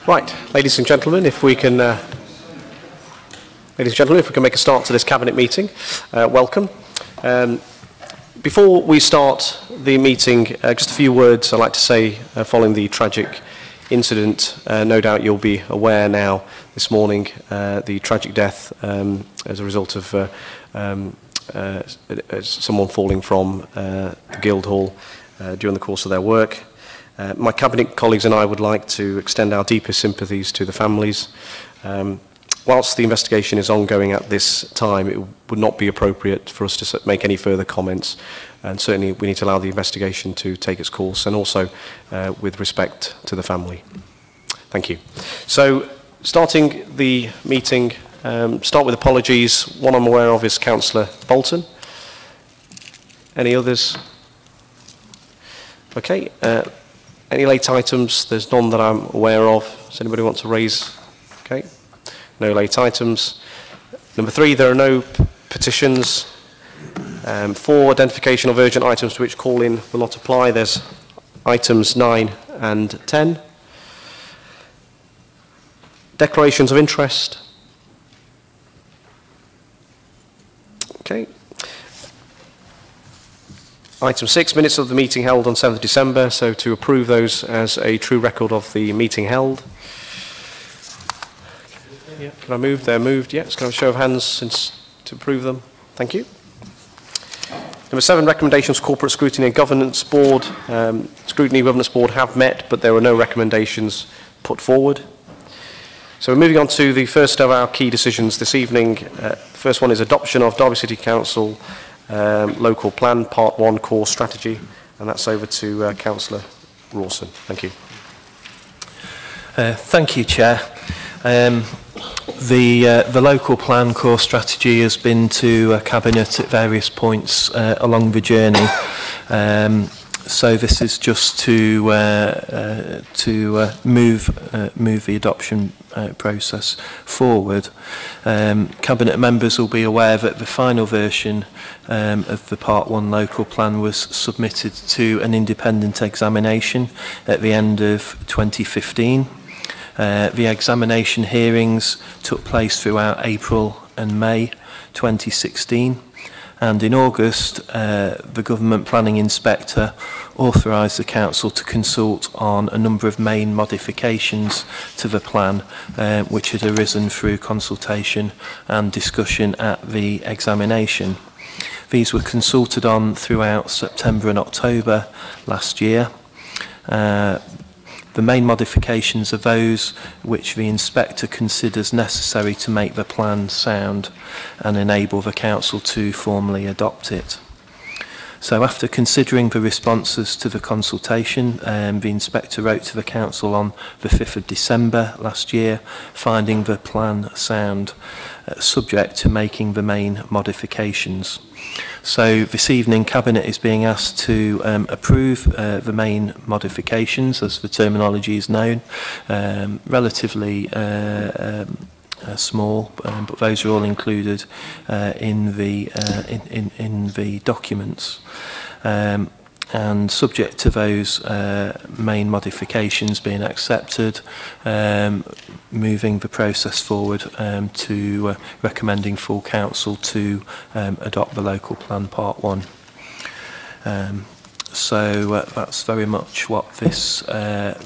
Right, ladies and gentlemen, if we can make a start to this Cabinet meeting, welcome. Before we start the meeting, just a few words I'd like to say following the tragic incident. No doubt you'll be aware now this morning the tragic death as a result of someone falling from the Guildhall during the course of their work. My Cabinet colleagues and I would like to extend our deepest sympathies to the families. Whilst the investigation is ongoing at this time, it would not be appropriate for us to make any further comments, and certainly we need to allow the investigation to take its course, and also with respect to the family. Thank you. So, starting the meeting, start with apologies. One I'm aware of is Councillor Bolton. Any others? Okay. Any late items? There's none that I'm aware of. Does anybody want to raise? Okay. No late items. Number 3, there are no petitions. 4, identification of urgent items to which call-in will not apply. There's items 9 and 10. Declarations of interest. Okay. Item 6, minutes of the meeting held on 7th December, so to approve those as a true record of the meeting held. Yeah, can I move? They're moved. Yes, can I have a show of hands to approve them? Thank you. Number 7, recommendations Corporate Scrutiny and Governance Board. Scrutiny and Governance Board have met, but there were no recommendations put forward. So we're moving on to the first of our key decisions this evening. The first one is adoption of Derby City Council Local Plan, Part 1, Core Strategy, and that's over to Councillor Rawson. Thank you. Thank you, Chair. The local plan core strategy has been to Cabinet at various points along the journey. So this is just to move the adoption process forward. Cabinet members will be aware that the final version of the Part 1 local plan was submitted to an independent examination at the end of 2015. The examination hearings took place throughout April and May 2016, and in August the Government Planning Inspector authorised the Council to consult on a number of main modifications to the plan which had arisen through consultation and discussion at the examination. These were consulted on throughout September and October last year. The main modifications are those which the Inspector considers necessary to make the plan sound and enable the Council to formally adopt it. So after considering the responses to the consultation, the Inspector wrote to the Council on the 5th of December last year, finding the plan sound, subject to making the main modifications. So this evening Cabinet is being asked to approve the main modifications, as the terminology is known, relatively small, but those are all included in the documents. And subject to those main modifications being accepted, moving the process forward to recommending full Council to adopt the local plan Part 1. So that's very much what this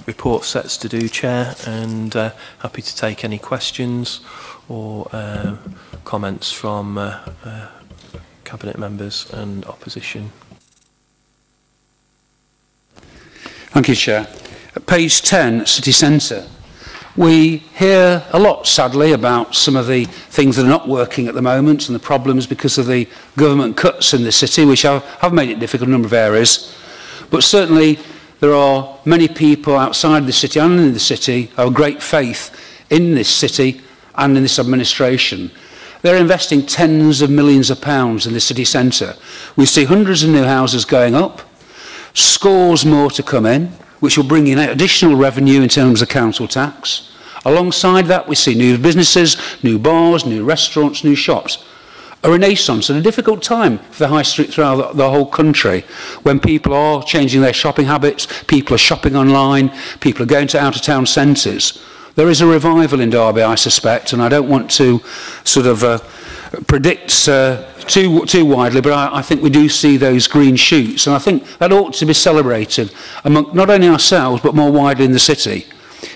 report sets to do, Chair, and happy to take any questions or comments from Cabinet members and opposition. Thank you, Chair. At page 10, City Centre, we hear a lot, sadly, about some of the things that are not working at the moment and the problems because of the government cuts in the city, which have made it difficult in a number of areas. But certainly there are many people outside the city and in the city who have great faith in this city and in this administration. They're investing tens of millions of pounds in the city centre. We see hundreds of new houses going up, scores more to come in, which will bring in additional revenue in terms of council tax. Alongside that, we see new businesses, new bars, new restaurants, new shops. A renaissance at a difficult time for the high street throughout the whole country, when people are changing their shopping habits, people are shopping online, people are going to out-of-town centres. There is a revival in Derby, I suspect, and I don't want to sort of predict too widely, but I think we do see those green shoots, and I think that ought to be celebrated among not only ourselves, but more widely in the city.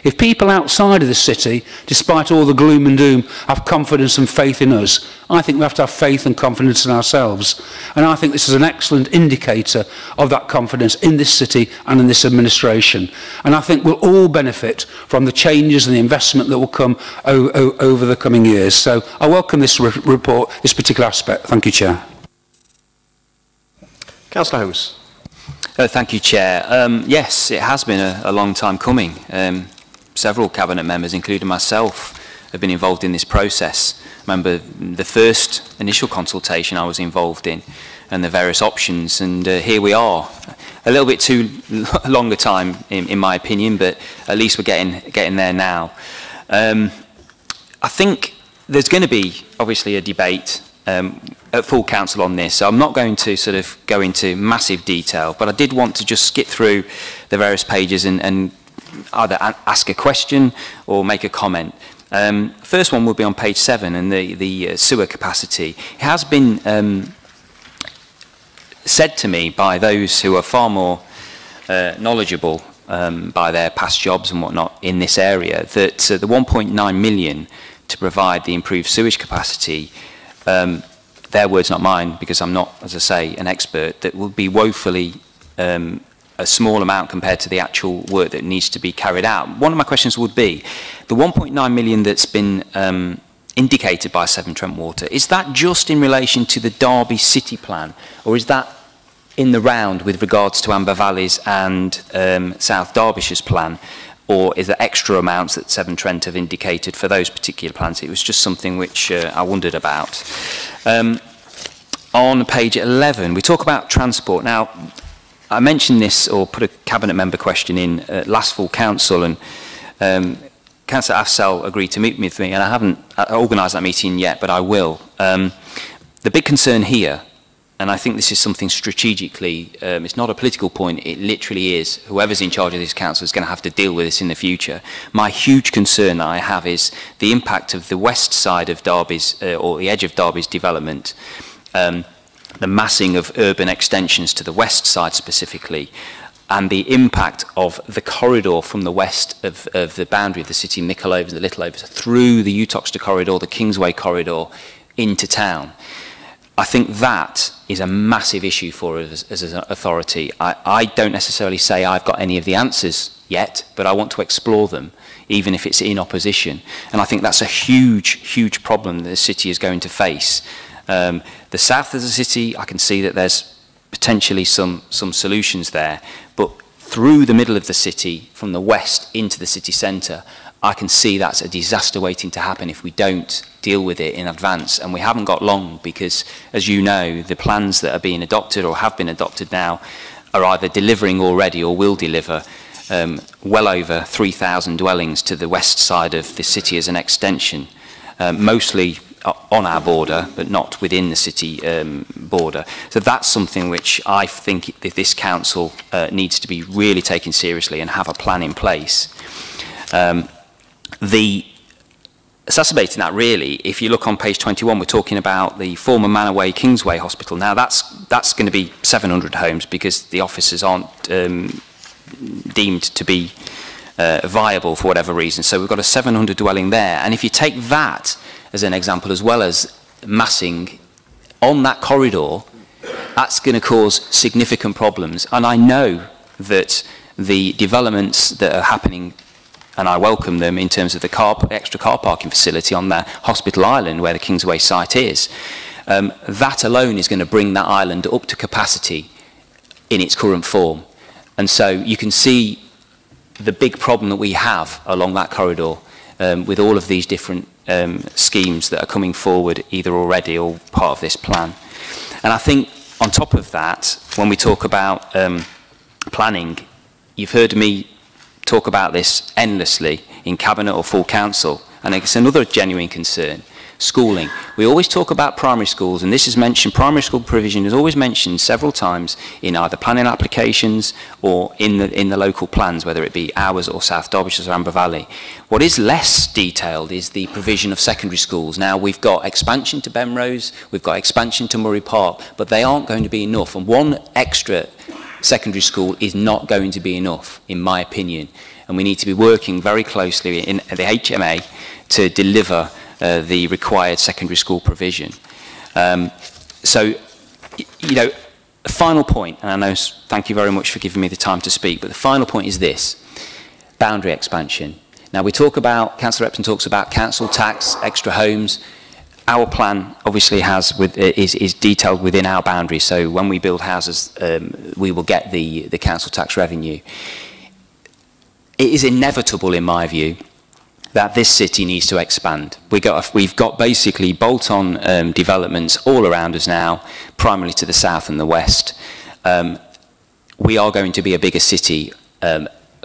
If people outside of the city, despite all the gloom and doom, have confidence and faith in us, I think we have to have faith and confidence in ourselves. And I think this is an excellent indicator of that confidence in this city and in this administration. And I think we'll all benefit from the changes and the investment that will come over the coming years. So I welcome this report, this particular aspect. Thank you, Chair. Councillor Holmes. Thank you, Chair. Yes, it has been a long time coming. Several Cabinet members, including myself, have been involved in this process. I remember the first initial consultation I was involved in and the various options, and here we are. A little bit too longer time, in my opinion, but at least we're getting there now. I think there's going to be, obviously, a debate at full council on this, so I'm not going to sort of go into massive detail, but I did want to just skip through the various pages and either ask a question or make a comment. First one will be on page 7, and the sewer capacity. It has been said to me by those who are far more knowledgeable by their past jobs and whatnot in this area that the 1.9 million to provide the improved sewage capacity, their words, not mine, because I'm not, as I say, an expert, that will be woefully a small amount compared to the actual work that needs to be carried out. One of my questions would be, the 1.9 million that's been indicated by Severn Trent Water, is that just in relation to the Derby City Plan, or is that in the round with regards to Amber Valley's and South Derbyshire's plan, or is there extra amounts that Severn Trent have indicated for those particular plans? It was just something which I wondered about. On page 11, we talk about transport. Now, I mentioned this, or put a Cabinet member question in last full council, and Councillor Afzal agreed to meet with me, and I haven't organised that meeting yet, but I will. The big concern here, and I think this is something strategically, it's not a political point, it literally is, whoever's in charge of this council is going to have to deal with this in the future. My huge concern that I have is the impact of the west side of Derby's, or the edge of Derby's development, the massing of urban extensions to the west side specifically, and the impact of the corridor from the west of the boundary of the city, Mickleovers, the Littleovers, through the Uttoxeter corridor, the Kingsway corridor, into town. I think that is a massive issue for us as an authority. I don't necessarily say I've got any of the answers yet, but I want to explore them, even if it's in opposition. And I think that's a huge, huge problem that the city is going to face. The south of the city, I can see that there's potentially some solutions there, but through the middle of the city, from the west into the city centre, I can see that's a disaster waiting to happen if we don't deal with it in advance. And we haven't got long because, as you know, the plans that are being adopted or have been adopted now are either delivering already or will deliver well over 3,000 dwellings to the west side of the city as an extension, mostly on our border, but not within the city border. So that's something which I think this council needs to be really taken seriously and have a plan in place. Exacerbating that really, if you look on page 21, we're talking about the former Manaway Kingsway Hospital. Now that's going to be 700 homes because the offices aren't deemed to be viable for whatever reason. So we've got a 700 dwelling there. And if you take that as an example, as well as massing on that corridor, that's going to cause significant problems. And I know that the developments that are happening, and I welcome them in terms of the extra car parking facility on the Hospital Island where the Kingsway site is, that alone is going to bring that island up to capacity in its current form. And so you can see the big problem that we have along that corridor with all of these different schemes that are coming forward either already or part of this plan. And I think on top of that, when we talk about planning, you've heard me talk about this endlessly in Cabinet or full council, and it's another genuine concern schooling. We always talk about primary schools, and this is mentioned, primary school provision is always mentioned several times in either planning applications or in the local plans, whether it be ours or South Derbyshire or Amber Valley. What is less detailed is the provision of secondary schools. Now, we've got expansion to Benrose, we've got expansion to Murray Park, but they aren't going to be enough, and one extra secondary school is not going to be enough, in my opinion. And we need to be working very closely at the HMA to deliver the required secondary school provision. So, you know, the final point, and I know, thank you very much for giving me the time to speak, but the final point is this: boundary expansion. Now, we talk about, Councillor Epton talks about council tax, extra homes. Our plan obviously is detailed within our boundaries, so when we build houses, we will get the council tax revenue. It is inevitable, in my view, that this city needs to expand. We've got basically bolt-on developments all around us now, primarily to the south and the west. We are going to be a bigger city,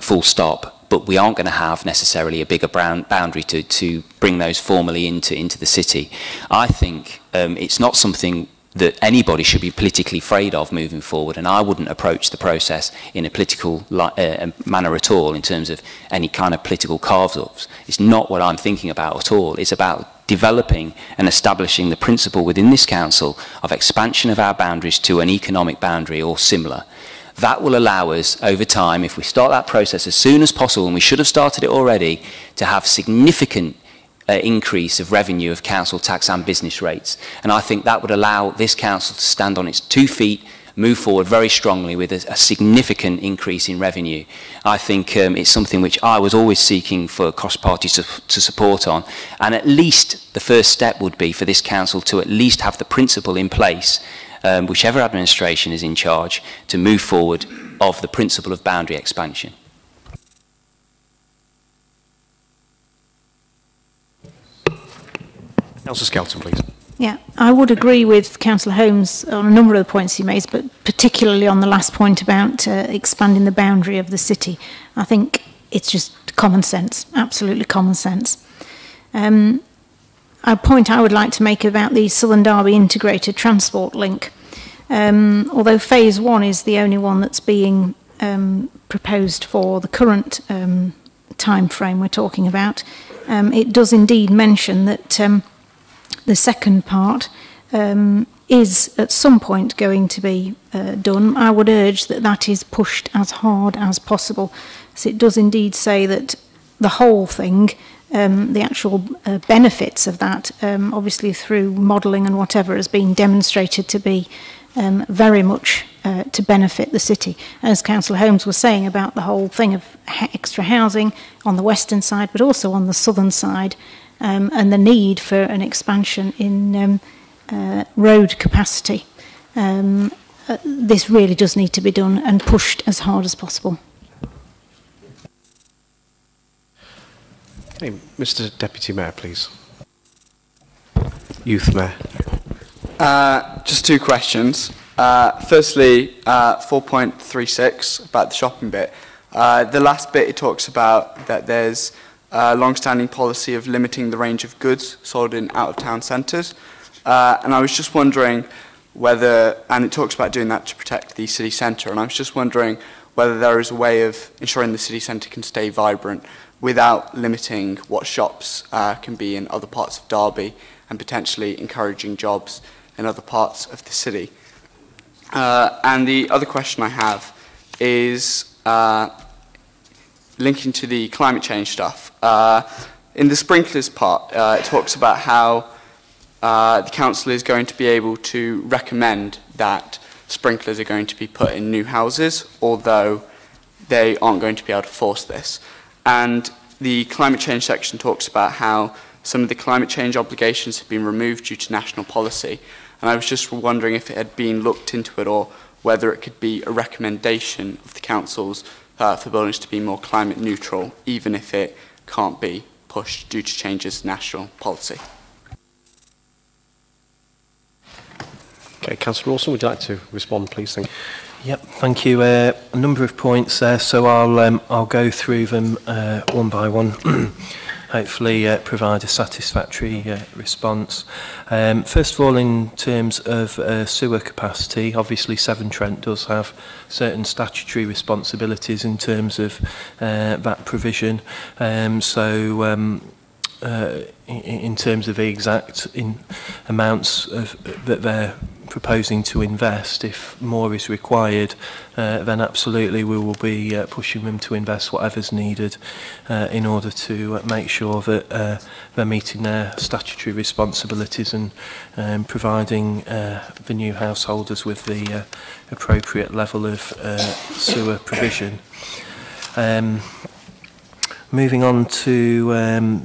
full stop, but we aren't going to have necessarily a bigger boundary to bring those formally into the city. I think it's not something that anybody should be politically afraid of moving forward, and I wouldn't approach the process in a political manner at all, in terms of any kind of political carve-ups. It's not what I'm thinking about at all. It's about developing and establishing the principle within this council of expansion of our boundaries to an economic boundary or similar. That will allow us, over time, if we start that process as soon as possible, and we should have started it already, to have significant increase of revenue of council tax and business rates. And I think that would allow this council to stand on its 2 feet, move forward very strongly with a significant increase in revenue. I think it's something which I was always seeking for cross-party to support on. And at least the first step would be for this council to at least have the principle in place, whichever administration is in charge, to move forward of the principle of boundary expansion. Councillor Skelton, please. Yeah, I would agree with Councillor Holmes on a number of the points he made, but particularly on the last point about expanding the boundary of the city. I think it's just common sense, absolutely common sense. A point I would like to make about the Southern Derby integrated transport link. Although phase 1 is the only one that's being proposed for the current time frame we're talking about, it does indeed mention that the second part is at some point going to be done. I would urge that that is pushed as hard as possible. So it does indeed say that the whole thing, the actual benefits of that, obviously through modelling and whatever, has been demonstrated to be very much to benefit the city. As Councillor Holmes was saying about the whole thing of extra housing on the western side, but also on the southern side, and the need for an expansion in road capacity. This really does need to be done and pushed as hard as possible. Okay, Mr. Deputy Mayor, please. Youth Mayor. Just 2 questions. Firstly, 4.36 about the shopping bit. The last bit, it talks about that there's a long-standing policy of limiting the range of goods sold in out-of-town centres. And I was just wondering whether, and it talks about doing that to protect the city centre, and I was just wondering whether there is a way of ensuring the city centre can stay vibrant without limiting what shops can be in other parts of Derby and potentially encouraging jobs in other parts of the city. And the other question I have is linking to the climate change stuff. In the sprinklers part, it talks about how the council is going to be able to recommend that sprinklers are going to be put in new houses, although they aren't going to be able to force this. And the climate change section talks about how some of the climate change obligations have been removed due to national policy. And I was just wondering if it had been looked into it, or whether it could be a recommendation of the councils for buildings to be more climate neutral, even if it can't be pushed due to changes in national policy. Okay, Councillor Rawson, would you like to respond, please? Thank you. Yep, thank you. A number of points there, so I'll go through them one by one. hopefully provide a satisfactory response. First of all, in terms of sewer capacity, obviously Severn Trent does have certain statutory responsibilities in terms of that provision. In terms of the exact amounts that they're proposing to invest, if more is required, then absolutely we will be pushing them to invest whatever's needed in order to make sure that they're meeting their statutory responsibilities and providing the new householders with the appropriate level of sewer provision. Moving on to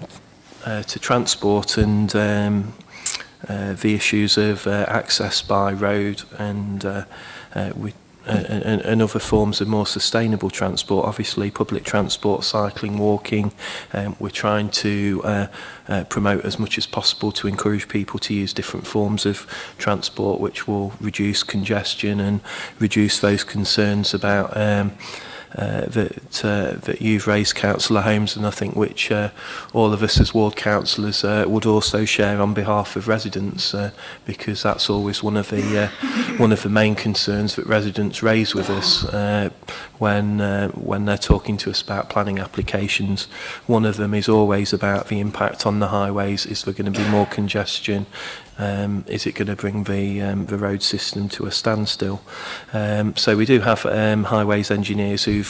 transport and the issues of access by road and other forms of more sustainable transport, obviously public transport, cycling, walking. We're trying to promote as much as possible to encourage people to use different forms of transport, which will reduce congestion and reduce those concerns about that you've raised, Councillor Holmes, and I think which all of us as ward councillors would also share on behalf of residents, because that's always one of the main concerns that residents raise with us when they're talking to us about planning applications. One of them is always about the impact on the highways. Is there going to be more congestion? Is it going to bring the road system to a standstill? So we do have highways engineers who've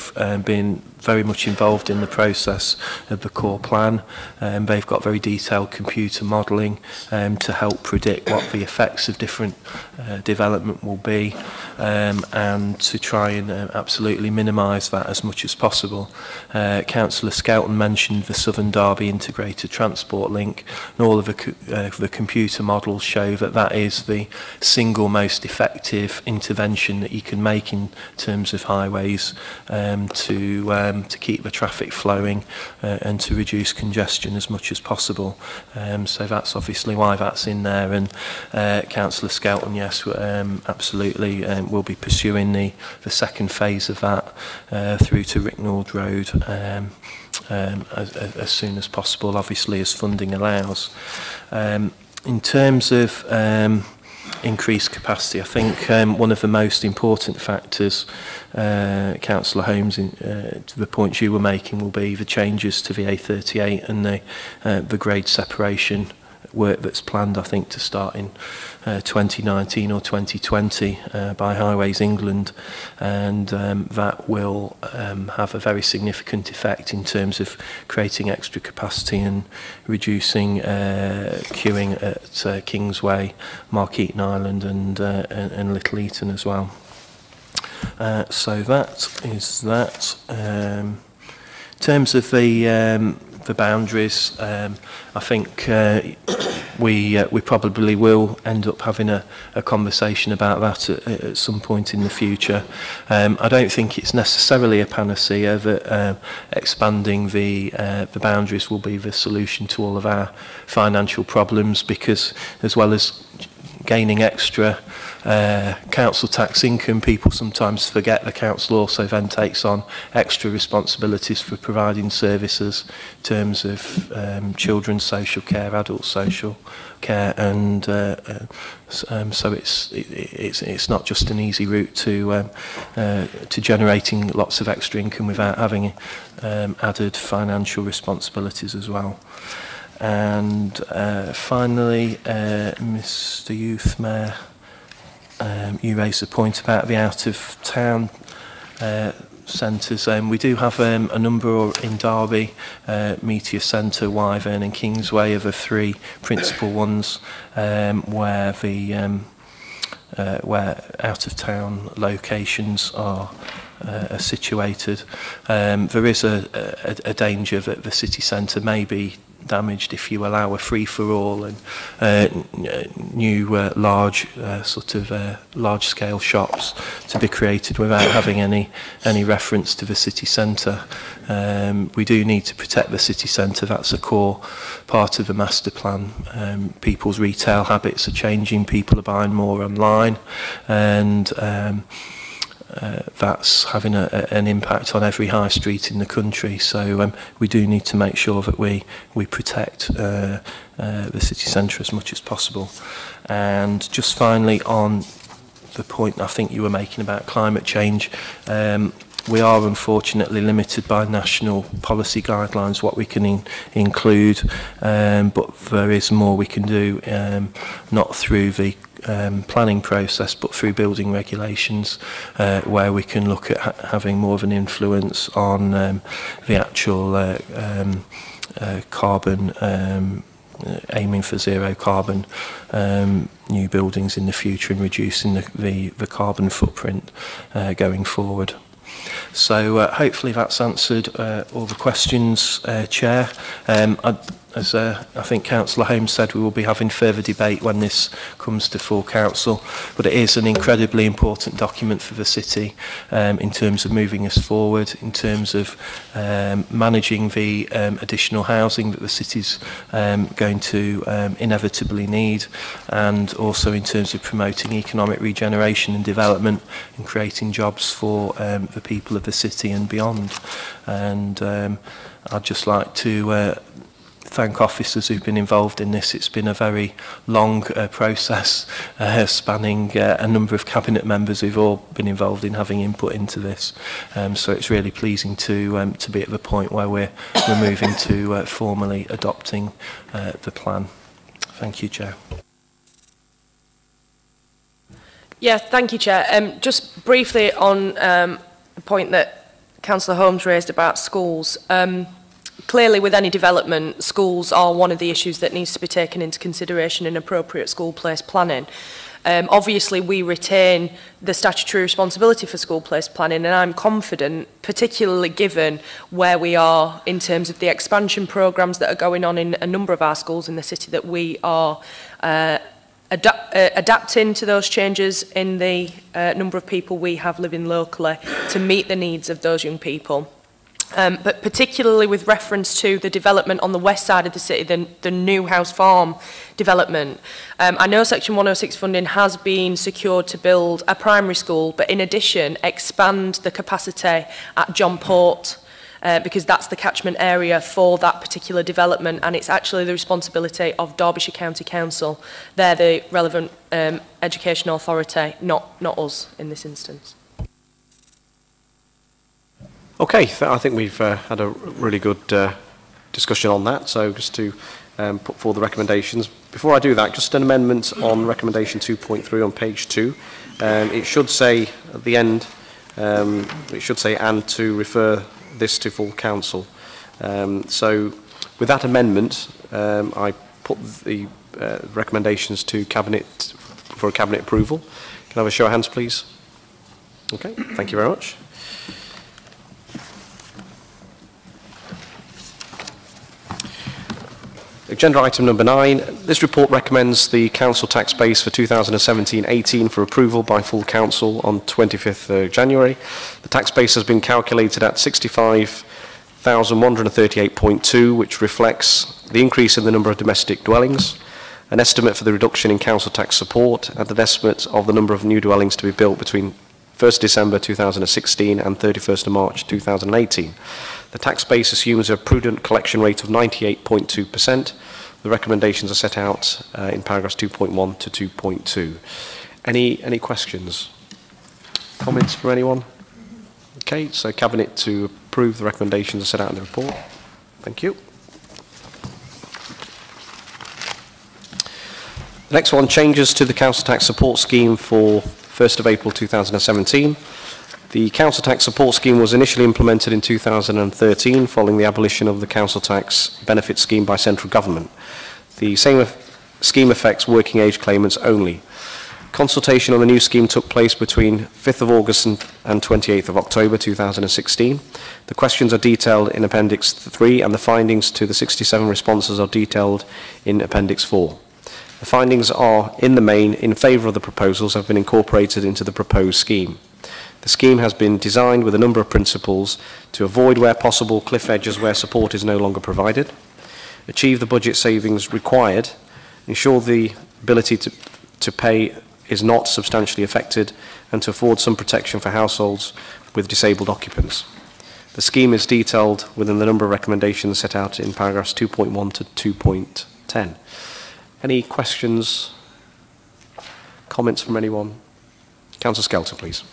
been very much involved in the process of the core plan. They've got very detailed computer modelling to help predict what the effects of different development will be, and to try and absolutely minimise that as much as possible. Councillor Skelton mentioned the Southern Derby Integrated Transport Link, and all of the computer models show that that is the single most effective intervention that you can make in terms of highways to keep the traffic flowing and to reduce congestion as much as possible. So that's obviously why that's in there, and Councillor Skelton, yes, absolutely will be pursuing the second phase of that through to Ricknord Road as soon as possible, obviously as funding allows. In terms of increased capacity, I think one of the most important factors, Councillor Holmes, to the points you were making, will be the changes to the A38 and the grade separation work that's planned, I think, to start in 2019 or 2020 by Highways England, and that will have a very significant effect in terms of creating extra capacity and reducing queuing at Kingsway, Markeaton Island and Little Eaton as well. So that is that. In terms of the boundaries, I think we probably will end up having a conversation about that at some point in the future. I don't think it's necessarily a panacea that expanding the boundaries will be the solution to all of our financial problems, because as well as gaining extra council tax income, people sometimes forget the council also then takes on extra responsibilities for providing services in terms of children's social care, adult social care, and so it's not just an easy route to generating lots of extra income without having added financial responsibilities as well. And finally, Mr. Youth Mayor, you raised a point about the out-of-town centres. We do have a number in Derby, Meteor Centre, Wyvern and Kingsway are the three principal ones where out-of-town locations are situated. There is a danger that the city centre may be damaged if you allow a free-for-all and new large large-scale shops to be created without having any reference to the city centre. We do need to protect the city centre. That's a core part of the master plan. People's retail habits are changing. People are buying more online, and that's having an impact on every high street in the country. So we do need to make sure that we protect the city centre as much as possible. And just finally, on the point I think you were making about climate change, we are unfortunately limited by national policy guidelines what we can include, but there is more we can do, not through the planning process but through building regulations, where we can look at having more of an influence on the actual carbon, aiming for zero carbon new buildings in the future and reducing the carbon footprint going forward. So hopefully that's answered all the questions, Chair. As I think Councillor Holmes said, we will be having further debate when this comes to full council, but it is an incredibly important document for the city in terms of moving us forward, in terms of managing the additional housing that the city's going to inevitably need, and also in terms of promoting economic regeneration and development and creating jobs for the people of the city and beyond. And I'd just like to thank officers who've been involved in this. It's been a very long process spanning a number of cabinet members who've all been involved in having input into this. So it's really pleasing to be at the point where we're moving to formally adopting the plan. Thank you, Chair. Yeah, thank you, Chair. Just briefly on the point that Councillor Holmes raised about schools. Clearly, with any development, schools are one of the issues that needs to be taken into consideration in appropriate school place planning. Obviously, we retain the statutory responsibility for school place planning, and I'm confident, particularly given where we are in terms of the expansion programmes that are going on in a number of our schools in the city, that we are adapting to those changes in the number of people we have living locally to meet the needs of those young people. But particularly with reference to the development on the west side of the city, the new House Farm development. I know Section 106 funding has been secured to build a primary school, but in addition, expand the capacity at John Port, because that's the catchment area for that particular development, and it's actually the responsibility of Derbyshire County Council. They're the relevant education authority, not us in this instance. Okay, I think we've had a really good discussion on that, so just to put forward the recommendations. Before I do that, just an amendment on recommendation 2.3 on page 2. It should say at the end, it should say and to refer this to full council. So with that amendment, I put the recommendations to Cabinet for Cabinet approval. Can I have a show of hands, please? Okay, thank you very much. Agenda item number 9. This report recommends the council tax base for 2017-18 for approval by full council on 25th January. The tax base has been calculated at 65,138.2, which reflects the increase in the number of domestic dwellings, an estimate for the reduction in council tax support, and an estimate of the number of new dwellings to be built between 1st December 2016 and 31st of March 2018. The tax base assumes a prudent collection rate of 98.2%. The recommendations are set out in paragraphs 2.1 to 2.2. Any questions? Comments from anyone? Okay, so Cabinet to approve the recommendations are set out in the report. Thank you. The next one, changes to the council tax support scheme for 1st of April 2017. The council tax support scheme was initially implemented in 2013 following the abolition of the council tax benefit scheme by central government. The same scheme affects working age claimants only. Consultation on the new scheme took place between 5th of August and 28th of October 2016. The questions are detailed in Appendix 3 and the findings to the 67 responses are detailed in Appendix 4. The findings are, in the main, in favour of the proposals have been incorporated into the proposed scheme. The scheme has been designed with a number of principles to avoid, where possible, cliff edges where support is no longer provided, achieve the budget savings required, ensure the ability to pay is not substantially affected and to afford some protection for households with disabled occupants. The scheme is detailed within the number of recommendations set out in paragraphs 2.1 to 2.10. Any questions, comments from anyone? Councillor Skelton, please.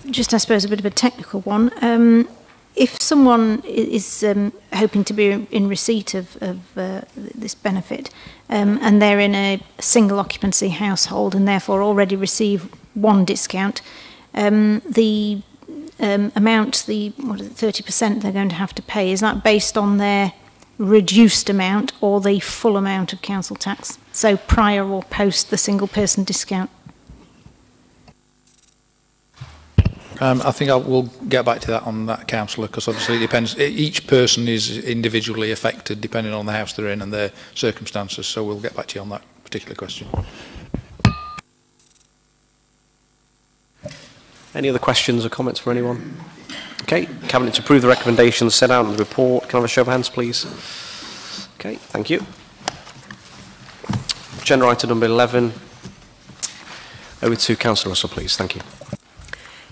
Just, I suppose, a bit of a technical one. If someone is hoping to be in receipt of this benefit and they're in a single occupancy household and therefore already receive one discount, the amount, the 30% they're going to have to pay, is that based on their reduced amount or the full amount of council tax? So prior or post the single person discount? I think we'll get back to that on that, councillor, because obviously it depends. Each person is individually affected depending on the house they're in and their circumstances. So we'll get back to you on that particular question. Any other questions or comments from anyone? Okay, Cabinet to approve the recommendations set out in the report. Can I have a show of hands, please? Okay, thank you. Agenda item number 11. Over to Councillor Russell, please. Thank you.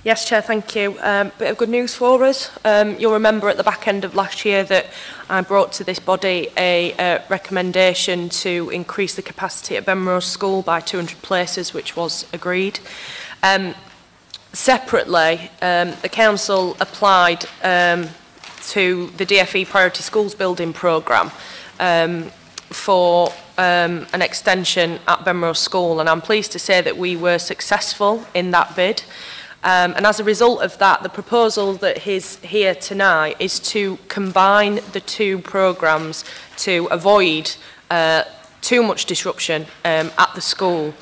Yes, Chair, thank you. Bit of good news for us. You'll remember at the back end of last year that I brought to this body a recommendation to increase the capacity at Benrose School by 200 places, which was agreed. Separately, the Council applied to the DFE Priority Schools Building Programme for an extension at Benrose School, and I'm pleased to say that we were successful in that bid. And as a result of that, the proposal that is here tonight is to combine the two programmes to avoid too much disruption at the school.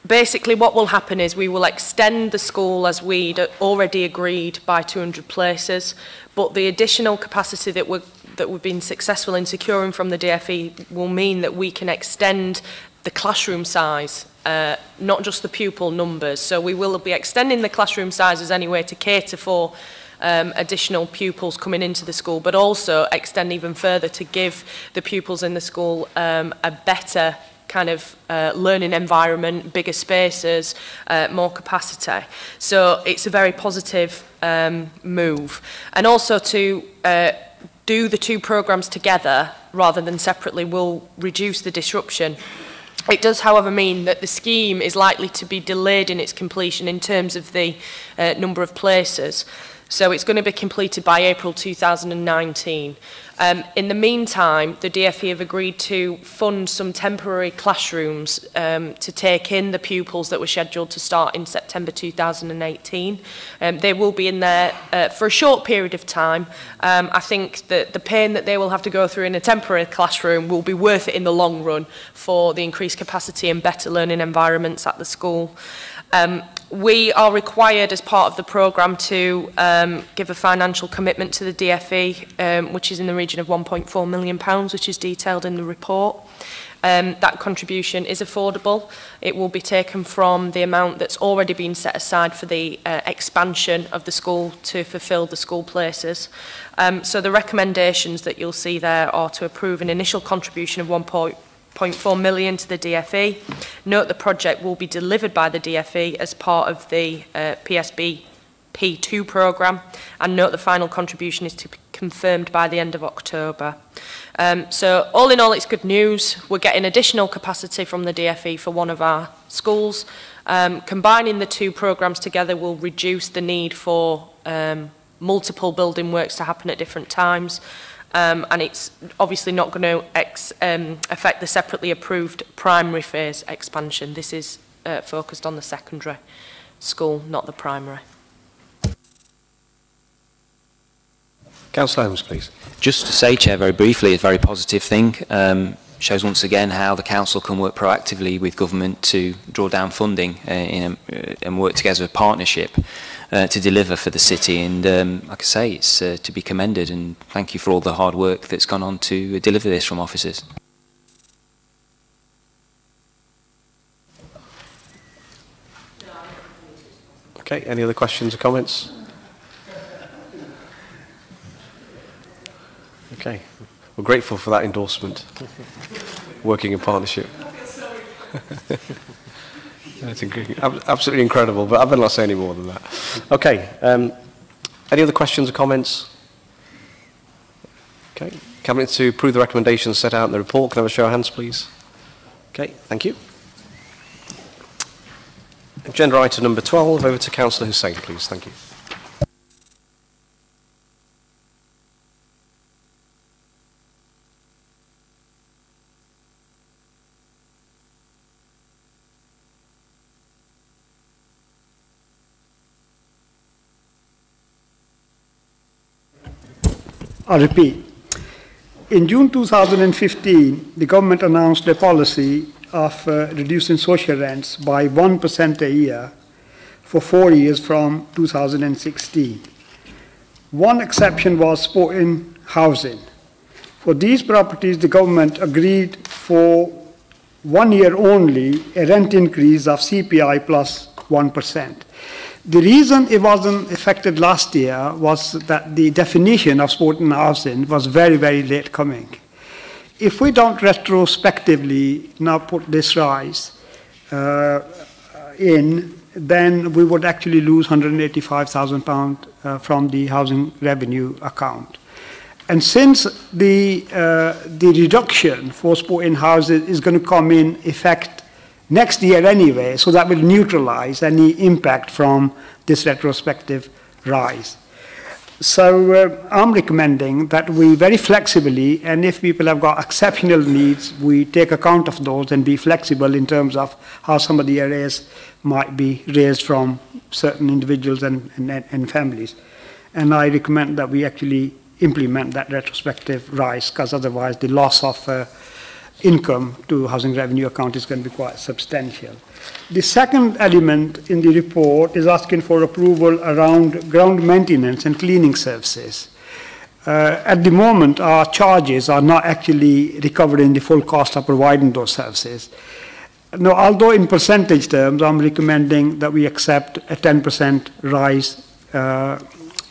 Basically, what will happen is we will extend the school as we'd already agreed by 200 places, but the additional capacity that we've been successful in securing from the DFE will mean that we can extend the classroom size, not just the pupil numbers. So we will be extending the classroom sizes anyway to cater for additional pupils coming into the school, but also extend even further to give the pupils in the school a better kind of learning environment, bigger spaces, more capacity. So it's a very positive move. And also to do the two programmes together rather than separately will reduce the disruption. It does, however, mean that the scheme is likely to be delayed in its completion in terms of the number of places. So it's going to be completed by April 2019. In the meantime, the DFE have agreed to fund some temporary classrooms to take in the pupils that were scheduled to start in September 2018. They will be in there for a short period of time. I think that the pain that they will have to go through in a temporary classroom will be worth it in the long run for the increased capacity and better learning environments at the school. We are required as part of the programme to give a financial commitment to the DFE, which is in the region of £1.4 million, which is detailed in the report. That contribution is affordable. It will be taken from the amount that's already been set aside for the expansion of the school to fulfil the school places. So the recommendations that you'll see there are to approve an initial contribution of £1.4 million to the DFE. Note the project will be delivered by the DFE as part of the PSB P2 programme, and note the final contribution is to be confirmed by the end of October. So all in all, it's good news. We're getting additional capacity from the DFE for one of our schools. Combining the two programmes together will reduce the need for multiple building works to happen at different times. And it's obviously not going to affect the separately approved primary phase expansion. This is focused on the secondary school, not the primary. Councillor Holmes, please. Just to say, Chair, very briefly, it's a very positive thing. Shows once again how the council can work proactively with government to draw down funding and work together as a partnership to deliver for the city. And like I say, it's to be commended, and thank you for all the hard work that's gone on to deliver this from officers. Okay, any other questions or comments? Okay, we're grateful for that endorsement. Working in partnership. That's absolutely incredible, but I better not say any more than that. Okay, any other questions or comments? Okay, Cabinet to approve the recommendations set out in the report. Can I have a show of hands, please? Okay, thank you. Agenda item number 12, over to Councillor Hussain, please. Thank you. I repeat, in June 2015, the government announced a policy of reducing social rents by 1% a year for 4 years from 2016. One exception was sporting housing. For these properties, the government agreed for 1 year only a rent increase of CPI plus 1%. The reason it wasn't affected last year was that the definition of sporting housing was very, very late coming. If we don't retrospectively now put this rise in, then we would actually lose £185,000 from the housing revenue account. And since the reduction for sporting houses is going to come in effect next year anyway, so that will neutralize any impact from this retrospective rise. So I'm recommending that we very flexibly, and if people have got exceptional needs, we take account of those and be flexible in terms of how some of the arrears might be raised from certain individuals and families. And I recommend that we actually implement that retrospective rise, because otherwise the loss of income to housing revenue account is going to be quite substantial. The second element in the report is asking for approval around ground maintenance and cleaning services. At the moment, our charges are not actually recovering the full cost of providing those services. Now, although in percentage terms, I'm recommending that we accept a 10% rise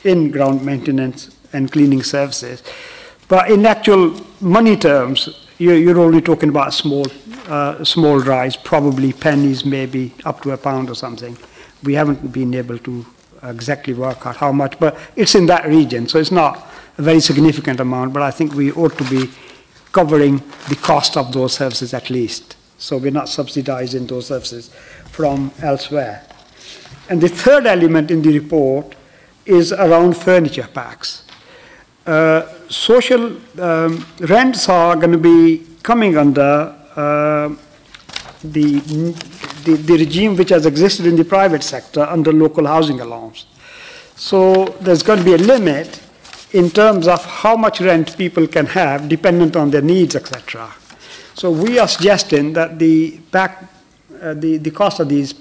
in ground maintenance and cleaning services. But in actual money terms, you're only talking about a small rise, probably pennies, maybe up to £1 or something. We haven't been able to exactly work out how much, but it's in that region, so it's not a very significant amount, but I think we ought to be covering the cost of those services at least. So we're not subsidizing those services from elsewhere. And the third element in the report is around furniture packs. Social rents are going to be coming under the regime which has existed in the private sector under local housing allowance. So there's going to be a limit in terms of how much rent people can have dependent on their needs, etc. So we are suggesting that the cost of these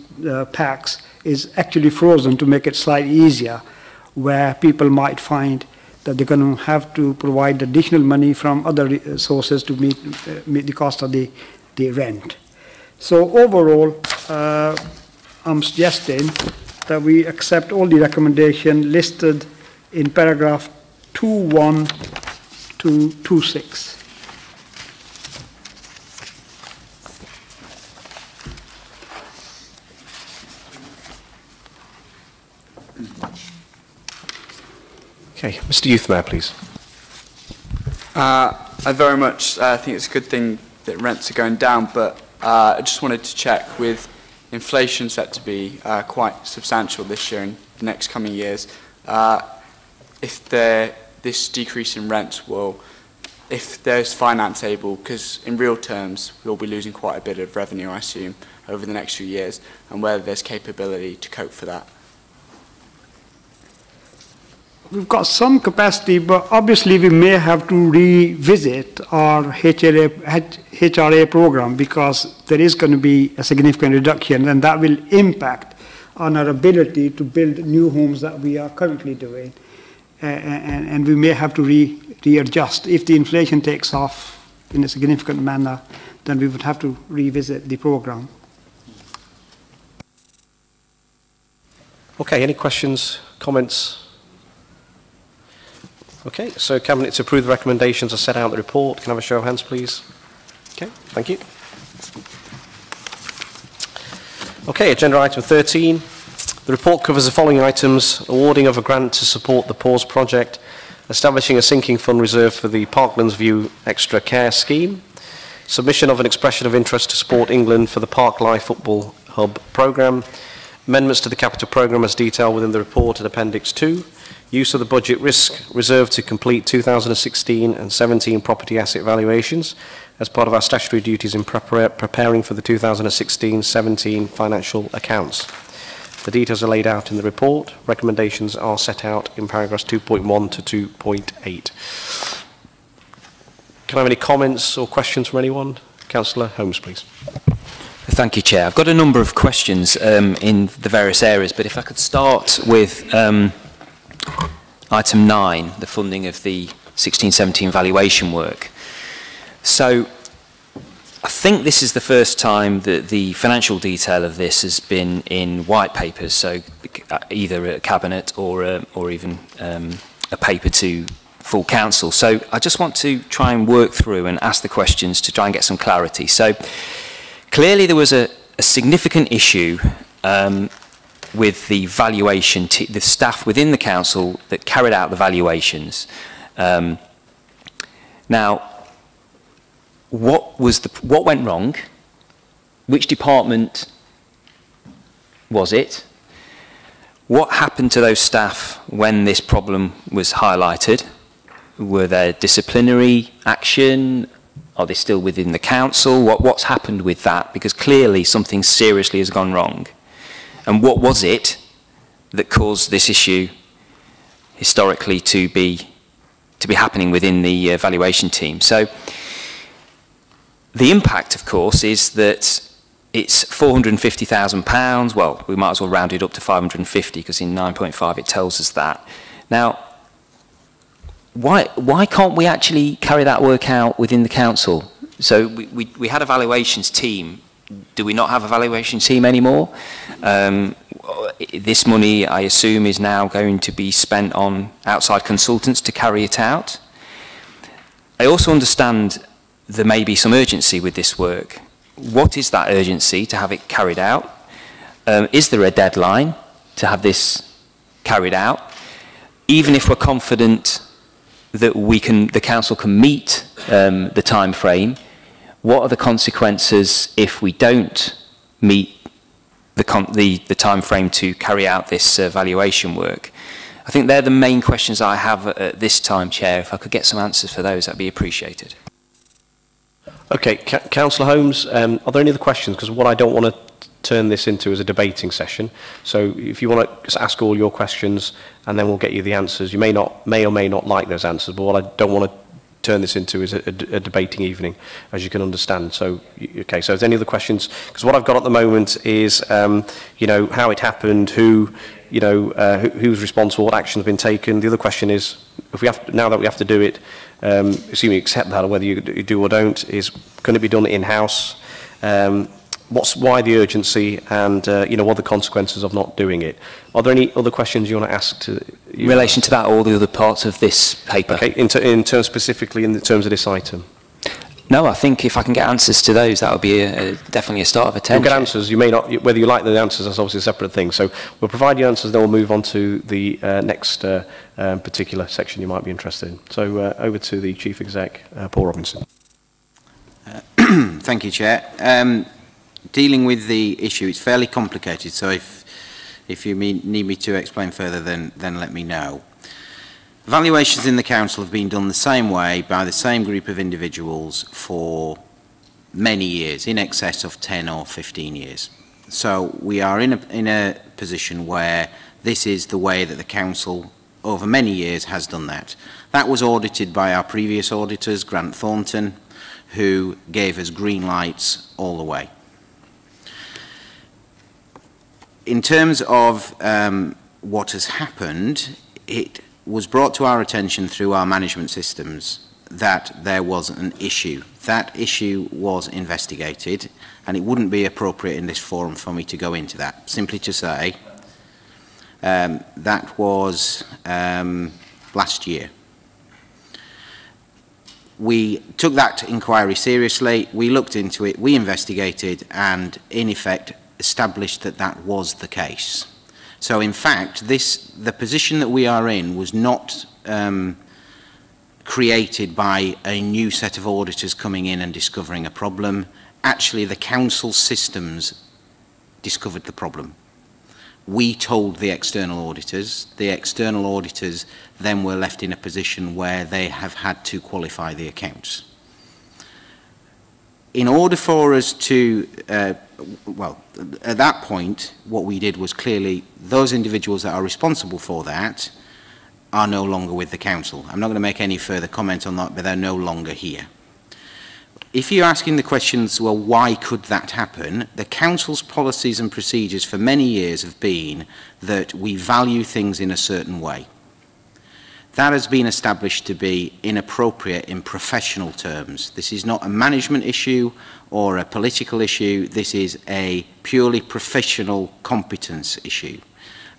packs is actually frozen to make it slightly easier, where people might find that they're going to have to provide additional money from other sources to meet the cost of the rent. So overall, I'm suggesting that we accept all the recommendations listed in paragraph 2.1 to 2.6. Okay, Mr. Youthmayor, please. I very much think it's a good thing that rents are going down, but I just wanted to check with inflation set to be quite substantial this year and the next coming years, if this decrease in rents will, if there's finance able, because in real terms we'll be losing quite a bit of revenue, I assume, over the next few years, and whether there's capability to cope for that. We've got some capacity, but obviously we may have to revisit our HRA program, because there is going to be a significant reduction, and that will impact on our ability to build new homes that we are currently doing. And we may have to readjust. If the inflation takes off in a significant manner, then we would have to revisit the program. Okay, any questions, comments? Okay, so Cabinet to approve the recommendations are set out in the report. Can I have a show of hands, please? Okay, thank you. Okay, agenda item 13. The report covers the following items: awarding of a grant to support the PAUSE project, establishing a sinking fund reserve for the Parklands View Extra Care Scheme, submission of an expression of interest to Sport England for the Park Life Football Hub programme, amendments to the capital programme as detailed within the report at Appendix 2, use of the budget risk reserve to complete 2016 and 17 property asset valuations as part of our statutory duties in preparing for the 2016-17 financial accounts. The details are laid out in the report. Recommendations are set out in paragraphs 2.1 to 2.8. Can I have any comments or questions from anyone? Councillor Holmes, please. Thank you, Chair. I've got a number of questions in the various areas, but if I could start with item 9, the funding of the 16-17 valuation work. So I think this is the first time that the financial detail of this has been in white papers, so either a cabinet or even a paper to full council. So I just want to try and work through and ask the questions to try and get some clarity. So clearly there was a significant issue with the valuation, the staff within the council that carried out the valuations. Now, what went wrong? Which department was it? What happened to those staff when this problem was highlighted? Were there disciplinary action? Are they still within the council? What's happened with that? Because clearly something seriously has gone wrong. And what was it that caused this issue historically to be happening within the valuation team? So the impact, of course, is that it's £450,000. Well, we might as well round it up to 550 because in 9.5 it tells us that. Now, why can't we actually carry that work out within the council? So we had a valuations team. Do we not have a valuation team anymore? This money, I assume, is now going to be spent on outside consultants to carry it out. I also understand there may be some urgency with this work. What is that urgency to have it carried out? Is there a deadline to have this carried out? Even if we're confident that the council can meet the time frame, what are the consequences if we don't meet the time frame to carry out this valuation work? I think they're the main questions I have at this time, Chair. If I could get some answers for those, that'd be appreciated. Okay, Councillor Holmes, are there any other questions? Because what I don't want to turn this into is a debating session. So if you want to just ask all your questions and then we'll get you the answers. You may or may not like those answers, but what I don't want to turn this into is a debating evening, as you can understand. So, okay, so if there's any other questions? Because what I've got at the moment is, you know, how it happened, who's responsible, what action has been taken. The other question is, if we have, now that we have to do it, assuming you accept that, or whether you do or don't, is can it be done in-house? Why the urgency, and what are the consequences of not doing it? Are there any other questions you want to ask to you? In relation to that, or the other parts of this paper? Okay, in terms specifically in terms of this item. No, I think if I can get answers to those, that would be definitely a start of attention. You'll get answers. You may not, whether you like the answers, that's obviously a separate thing. So we'll provide you answers, then we'll move on to the next particular section you might be interested in. So over to the Chief Exec, Paul Robinson. Thank you, Chair. Dealing with the issue, it's fairly complicated, so if you need me to explain further, then let me know. Valuations in the council have been done the same way by the same group of individuals for many years, in excess of 10 or 15 years. So we are in a position where this is the way that the council over many years has done that. That was audited by our previous auditors, Grant Thornton, who gave us green lights all the way. In terms of what has happened, it was brought to our attention through our management systems that there was an issue. That issue was investigated, and it wouldn't be appropriate in this forum for me to go into that. Simply to say, that was last year. We took that inquiry seriously, we looked into it, we investigated, and in effect established that that was the case. So in fact, the position that we are in was not created by a new set of auditors coming in and discovering a problem. Actually, the council systems discovered the problem. We told the external auditors then were left in a position where they have had to qualify the accounts. In order for us to, well, at that point, what we did was clearly those individuals that are responsible for that are no longer with the council. I'm not going to make any further comment on that, but they're no longer here. If you're asking the questions, well, why could that happen? The council's policies and procedures for many years have been that we value things in a certain way. That has been established to be inappropriate in professional terms. This is not a management issue or a political issue. This is a purely professional competence issue.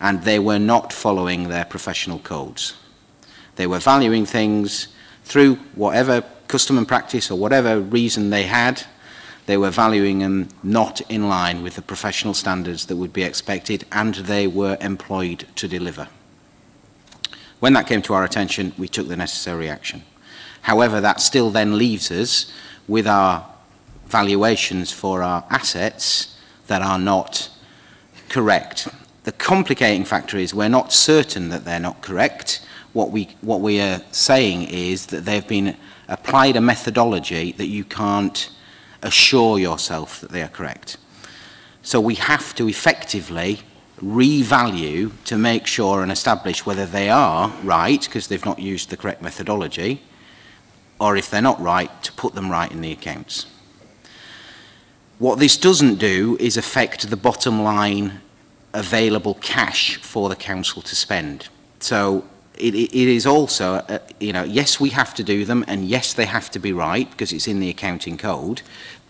And they were not following their professional codes. They were valuing things through whatever custom and practice or whatever reason they had. They were valuing them not in line with the professional standards that would be expected, and they were employed to deliver. When that came to our attention, we took the necessary action. However, that still then leaves us with our valuations for our assets that are not correct. The complicating factor is we're not certain that they're not correct. What we are saying is that they've been applied a methodology that you can't assure yourself that they are correct. So we have to effectively revalue to make sure and establish whether they are right, because they've not used the correct methodology, or if they're not right, to put them right in the accounts. What this doesn't do is affect the bottom line available cash for the council to spend. So it is also, you know, yes, we have to do them, and yes, they have to be right, because it's in the accounting code,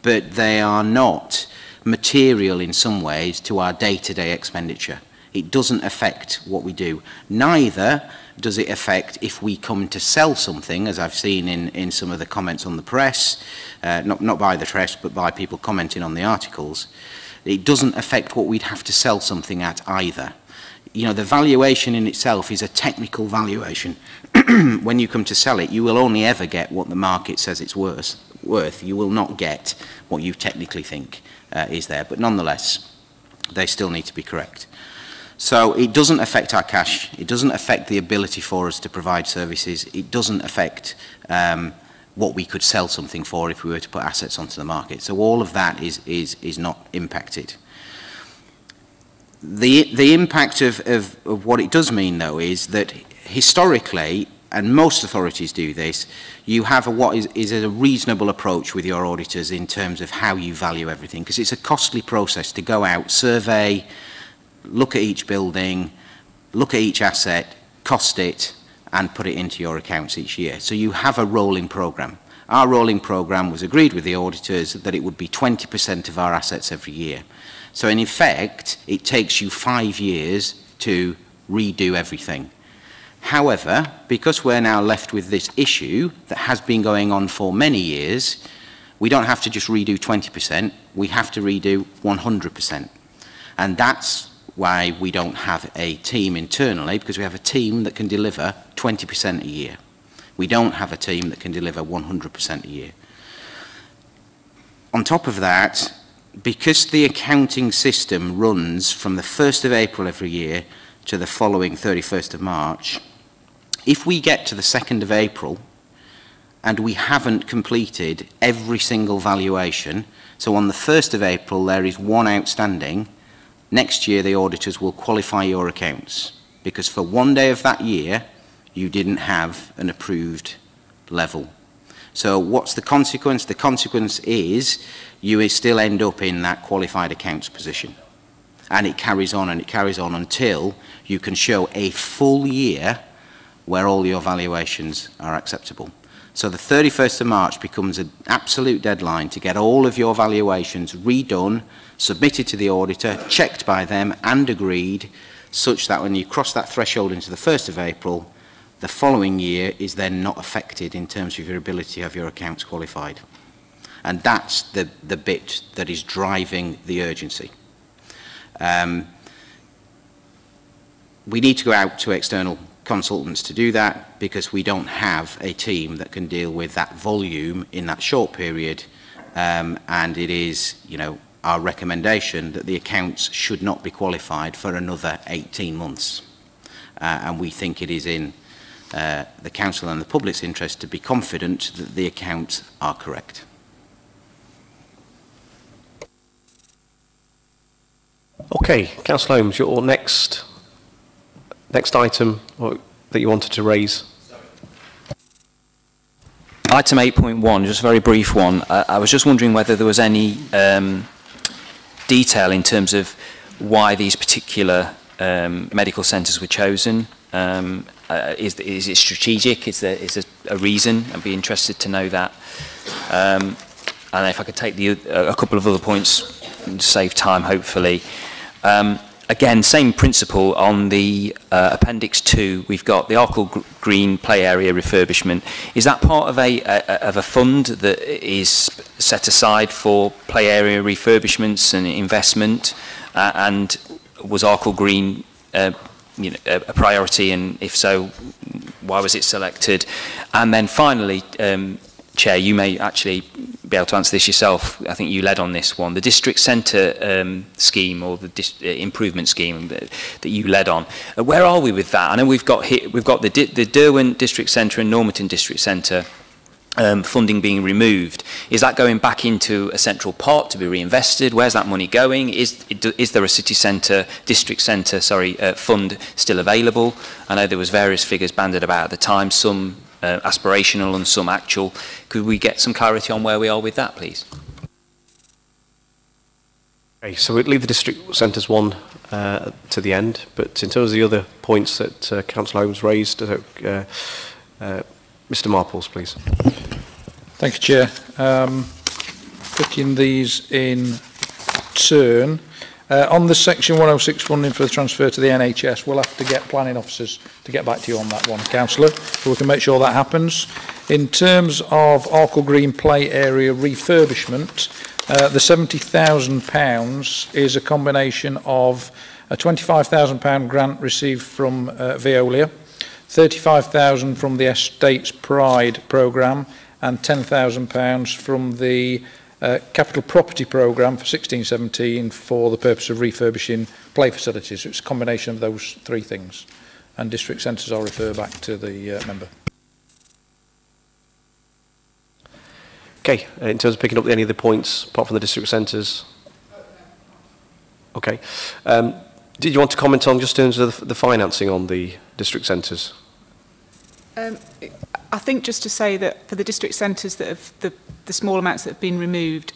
but they are not material in some ways to our day-to-day expenditure. It doesn't affect what we do. Neither does it affect if we come to sell something, as I've seen in some of the comments on the press, not by the press, but by people commenting on the articles. It doesn't affect what we'd have to sell something at either. You know, the valuation in itself is a technical valuation. When you come to sell it, you will only ever get what the market says it's worth. You will not get what you technically think is there, but nonetheless, they still need to be correct. So it doesn't affect our cash. It doesn't affect the ability for us to provide services. It doesn't affect what we could sell something for if we were to put assets onto the market. So all of that is not impacted. The impact of what it does mean, though, is that historically, and most authorities do this, you have what is a reasonable approach with your auditors in terms of how you value everything, because it's a costly process to go out, survey, look at each building, look at each asset, cost it, and put it into your accounts each year. So you have a rolling programme. Our rolling programme was agreed with the auditors that it would be 20% of our assets every year. So in effect, it takes you 5 years to redo everything. However, because we're now left with this issue that has been going on for many years, we don't have to just redo 20%, we have to redo 100%. And that's why we don't have a team internally, because we have a team that can deliver 20% a year. We don't have a team that can deliver 100% a year. On top of that, because the accounting system runs from the 1st of April every year to the following 31st of March, if we get to the 2nd of April and we haven't completed every single valuation, so on the 1st of April there is one outstanding, next year the auditors will qualify your accounts, because for one day of that year you didn't have an approved level. So what's the consequence? The consequence is you will still end up in that qualified accounts position. And it carries on and it carries on until you can show a full year where all your valuations are acceptable. So the 31st of March becomes an absolute deadline to get all of your valuations redone, submitted to the auditor, checked by them and agreed, such that when you cross that threshold into the 1st of April, the following year is then not affected in terms of your ability to have your accounts qualified. And that's the bit that is driving the urgency. We need to go out to external consultants to do that because we don't have a team that can deal with that volume in that short period, and it is, you know, our recommendation that the accounts should not be qualified for another 18 months. And we think it is in the Council and the public's interest to be confident that the accounts are correct. Okay, Councillor Holmes, your next item that you wanted to raise. Item 8.1, just a very brief one. I was just wondering whether there was any detail in terms of why these particular medical centres were chosen. Is it strategic? Is there a reason? I'd be interested to know that. And if I could take a couple of other points and save time, hopefully. Again, same principle on the Appendix 2. We've got the Arkle Green play area refurbishment. Is that part of a fund that is set aside for play area refurbishments and investment? And was Arkle Green a priority, and if so, why was it selected? And then finally, Chair, you may actually be able to answer this yourself. I think you led on this one. The district centre scheme, or the improvement scheme that you led on. Where are we with that? I know we've got the Derwent District Centre and Normanton District Centre funding being removed. Is that going back into a central pot to be reinvested? Where's that money going? Is there a city centre, district centre, fund still available? I know there was various figures banded about at the time, some aspirational and some actual. Could we get some clarity on where we are with that, please? Okay, so we'd leave the district centres one to the end, but in terms of the other points that Councillor Holmes raised, Mr. Marples, please. Thank you, Chair. Putting these in turn. On the Section 106 funding for the transfer to the NHS, we'll have to get planning officers to get back to you on that one, Councillor, so we can make sure that happens. In terms of Arkle Green play area refurbishment, the £70,000 is a combination of a £25,000 grant received from Veolia, £35,000 from the Estates Pride programme, and £10,000 from the Capital Property Programme for 16-17 for the purpose of refurbishing play facilities. It's a combination of those three things. And district centres, I'll refer back to the member. Okay, in terms of picking up any of the points, apart from the district centres? Okay. Did you want to comment on just in terms of the financing on the district centres? I think just to say that for the district centres that have the small amounts that have been removed,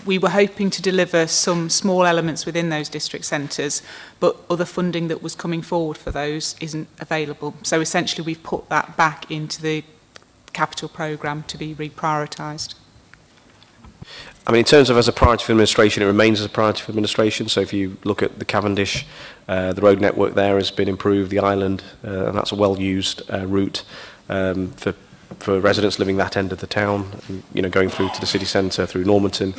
we were hoping to deliver some small elements within those district centres, but other funding that was coming forward for those isn't available. So essentially we've put that back into the capital programme to be reprioritised. I mean, in terms of as a priority for administration, it remains as a priority for administration. So if you look at the Cavendish, the road network there has been improved, the island, and that's a well-used route for residents living that end of the town, you know, going through to the city centre, through Normanton.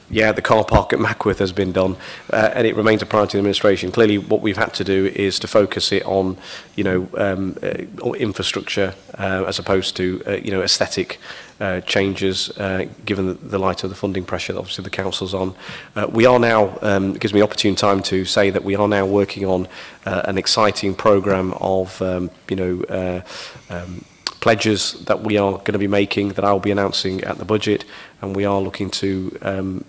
Yeah, the car park at Mackworth has been done, and it remains a priority in administration. Clearly, what we've had to do is to focus it on, you know, infrastructure as opposed to, you know, aesthetic changes, given the light of the funding pressure that obviously the council's on. We are now, it gives me opportune time to say that we are now working on an exciting programme of, you know, pledges that we are going to be making, that I'll be announcing at the budget, and we are looking to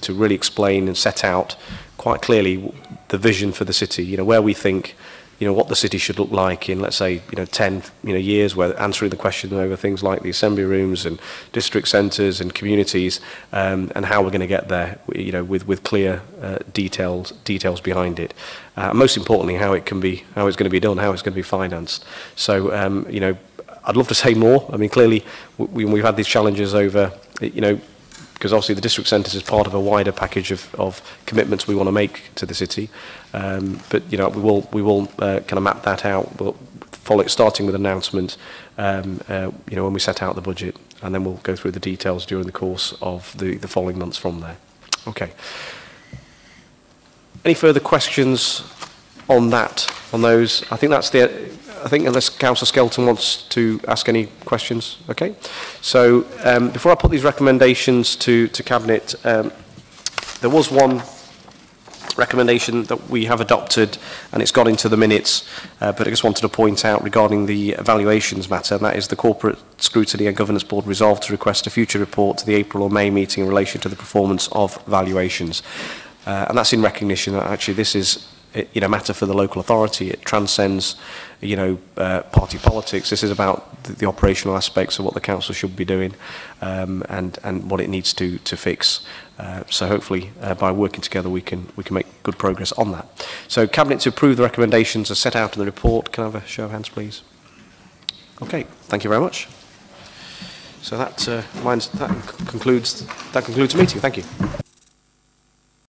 really explain and set out quite clearly the vision for the city. You know, where we think, you know, what the city should look like in, let's say, you know, 10 years, where answering the question over things like the assembly rooms and district centres and communities, and how we're going to get there, you know, with clear details behind it. Most importantly, how it's going to be done, how it's going to be financed. So, you know, I'd love to say more. I mean, clearly, we've had these challenges over, you know, because obviously the district centres is part of a wider package of commitments we want to make to the city. But, you know, we will kind of map that out. We'll follow it, starting with an announcement, you know, when we set out the budget, and then we'll go through the details during the course of the following months from there. Okay. Any further questions on that, on those? I think that's the, I think unless Councillor Skelton wants to ask any questions, okay? So before I put these recommendations to Cabinet, there was one recommendation that we have adopted and it's got into the minutes, but I just wanted to point out regarding the evaluations matter, and that is the Corporate Scrutiny and Governance Board resolved to request a future report to the April or May meeting in relation to the performance of valuations. And that's in recognition that actually this is a matter for the local authority. It transcends, party politics. This is about the operational aspects of what the council should be doing and what it needs to fix. So hopefully by working together we can make good progress on that. So Cabinet to approve the recommendations as set out in the report. Can I have a show of hands, please? Okay, thank you very much. So that concludes the meeting. Thank you.